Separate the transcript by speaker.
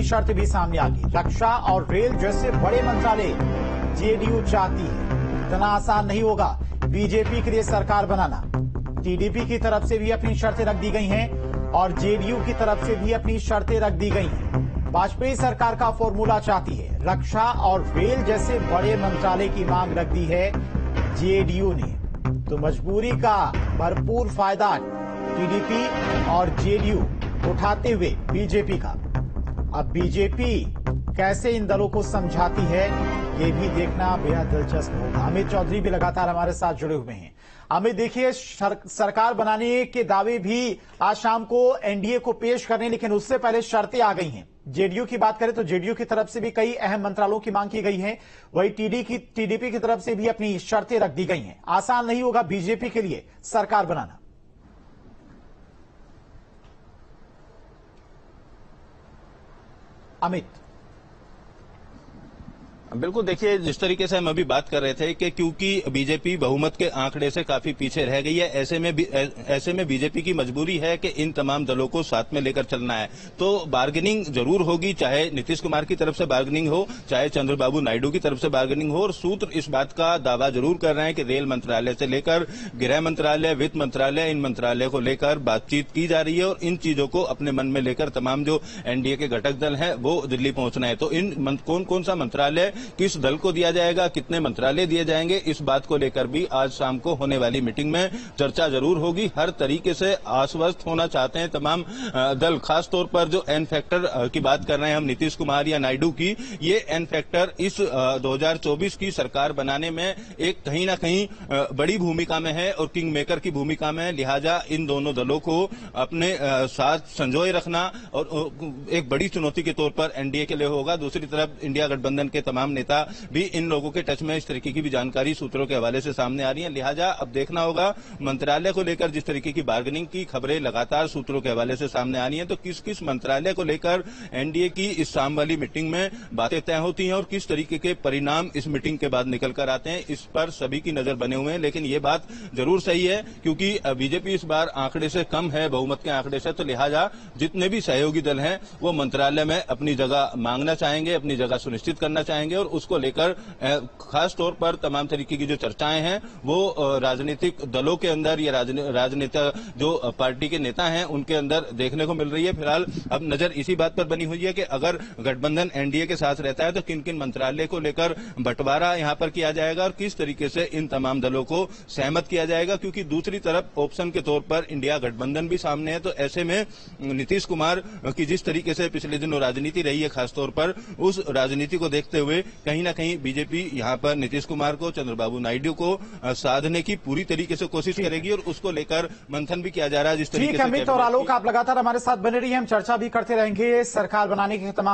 Speaker 1: शर्त भी सामने आ गई। रक्षा और रेल जैसे बड़े मंत्रालय जेडीयू चाहती है। इतना आसान नहीं होगा बीजेपी के लिए सरकार बनाना। टीडीपी की तरफ से भी अपनी शर्तें रख दी गई हैं और जेडीयू की तरफ से भी अपनी शर्तें रख दी गई हैं। वाजपेयी सरकार का फॉर्मूला चाहती है। रक्षा और रेल जैसे बड़े मंत्रालय की मांग रख दी है जेडीयू ने। तो मजबूरी का भरपूर फायदा टीडीपी और जेडीयू उठाते हुए बीजेपी का। अब बीजेपी कैसे इन दलों को समझाती है, ये भी देखना बेहद दिलचस्प होगा। अमित चौधरी भी लगातार हमारे साथ जुड़े हुए हैं। अमित, देखिए, सरकार बनाने के दावे भी आज शाम को एनडीए को पेश करने, लेकिन उससे पहले शर्तें आ गई हैं। जेडीयू की बात करें तो जेडीयू की तरफ से भी कई अहम मंत्रालयों की मांग की गई है। वही टीडीपी की तरफ से भी अपनी शर्तें रख दी गई हैं। आसान नहीं होगा बीजेपी के लिए सरकार बनाना। अमित,
Speaker 2: बिल्कुल, देखिए, जिस तरीके से हम अभी बात कर रहे थे कि क्योंकि बीजेपी बहुमत के आंकड़े से काफी पीछे रह गई है, ऐसे में बीजेपी की मजबूरी है कि इन तमाम दलों को साथ में लेकर चलना है। तो बार्गेनिंग जरूर होगी, चाहे नीतीश कुमार की तरफ से बार्गेनिंग हो, चाहे चंद्रबाबू नायडू की तरफ से बार्गेनिंग हो। और सूत्र इस बात का दावा जरूर कर रहे हैं कि रेल मंत्रालय से लेकर गृह मंत्रालय, वित्त मंत्रालय, इन मंत्रालय को लेकर बातचीत की जा रही है और इन चीजों को अपने मन में लेकर तमाम जो एनडीए के घटक दल हैं वो दिल्ली पहुंचना है। तो इन कौन कौन सा मंत्रालय किस दल को दिया जाएगा, कितने मंत्रालय दिए जाएंगे, इस बात को लेकर भी आज शाम को होने वाली मीटिंग में चर्चा जरूर होगी। हर तरीके से आश्वस्त होना चाहते हैं तमाम दल, खासतौर पर जो एन फैक्टर की बात कर रहे हैं हम, नीतीश कुमार या नायडू की। ये एन फैक्टर इस 2024 की सरकार बनाने में एक कहीं ना कहीं बड़ी भूमिका में है और किंग मेकर की भूमिका में है। लिहाजा इन दोनों दलों को अपने साथ संजोए रखना और एक बड़ी चुनौती के तौर पर एनडीए के लिए होगा। दूसरी तरफ इंडिया गठबंधन के तमाम नेता भी इन लोगों के टच में, इस तरीके की भी जानकारी सूत्रों के हवाले से सामने आ रही है। लिहाजा अब देखना होगा मंत्रालय को लेकर जिस तरीके की बार्गेनिंग की खबरें लगातार सूत्रों के हवाले से सामने आ रही हैं, तो किस किस मंत्रालय को लेकर एनडीए की इस शाम वाली मीटिंग में बातें तय होती हैं और किस तरीके के परिणाम इस मीटिंग के बाद निकल कर आते हैं, इस पर सभी की नजर बने हुए हैं। लेकिन ये बात जरूर सही है क्योंकि बीजेपी इस बार आंकड़े से कम है, बहुमत के आंकड़े से, तो लिहाजा जितने भी सहयोगी दल हैं वो मंत्रालय में अपनी जगह मांगना चाहेंगे, अपनी जगह सुनिश्चित करना चाहेंगे और उसको लेकर खास तौर पर तमाम तरीके की जो चर्चाएं हैं वो राजनीतिक दलों के अंदर या राजनेता जो पार्टी के नेता हैं उनके अंदर देखने को मिल रही है। फिलहाल अब नजर इसी बात पर बनी हुई है कि अगर गठबंधन एनडीए के साथ रहता है तो किन किन मंत्रालय को लेकर बंटवारा यहां पर किया जाएगा और किस तरीके से इन तमाम दलों को सहमत किया जाएगा, क्योंकि दूसरी तरफ ऑप्शन के तौर पर इंडिया गठबंधन भी सामने है। तो ऐसे में नीतीश कुमार की जिस तरीके से पिछले दिनों राजनीति रही है, खासतौर पर उस राजनीति को देखते हुए कहीं ना कहीं बीजेपी यहां पर नीतीश कुमार को, चंद्रबाबू नायडू को साधने की पूरी तरीके से कोशिश करेगी और उसको लेकर मंथन भी किया जा रहा है। जिस तरीके से
Speaker 1: अमित और आलोक, आप लगातार हमारे साथ बने रहिए, हम चर्चा भी करते रहेंगे सरकार बनाने के तमाम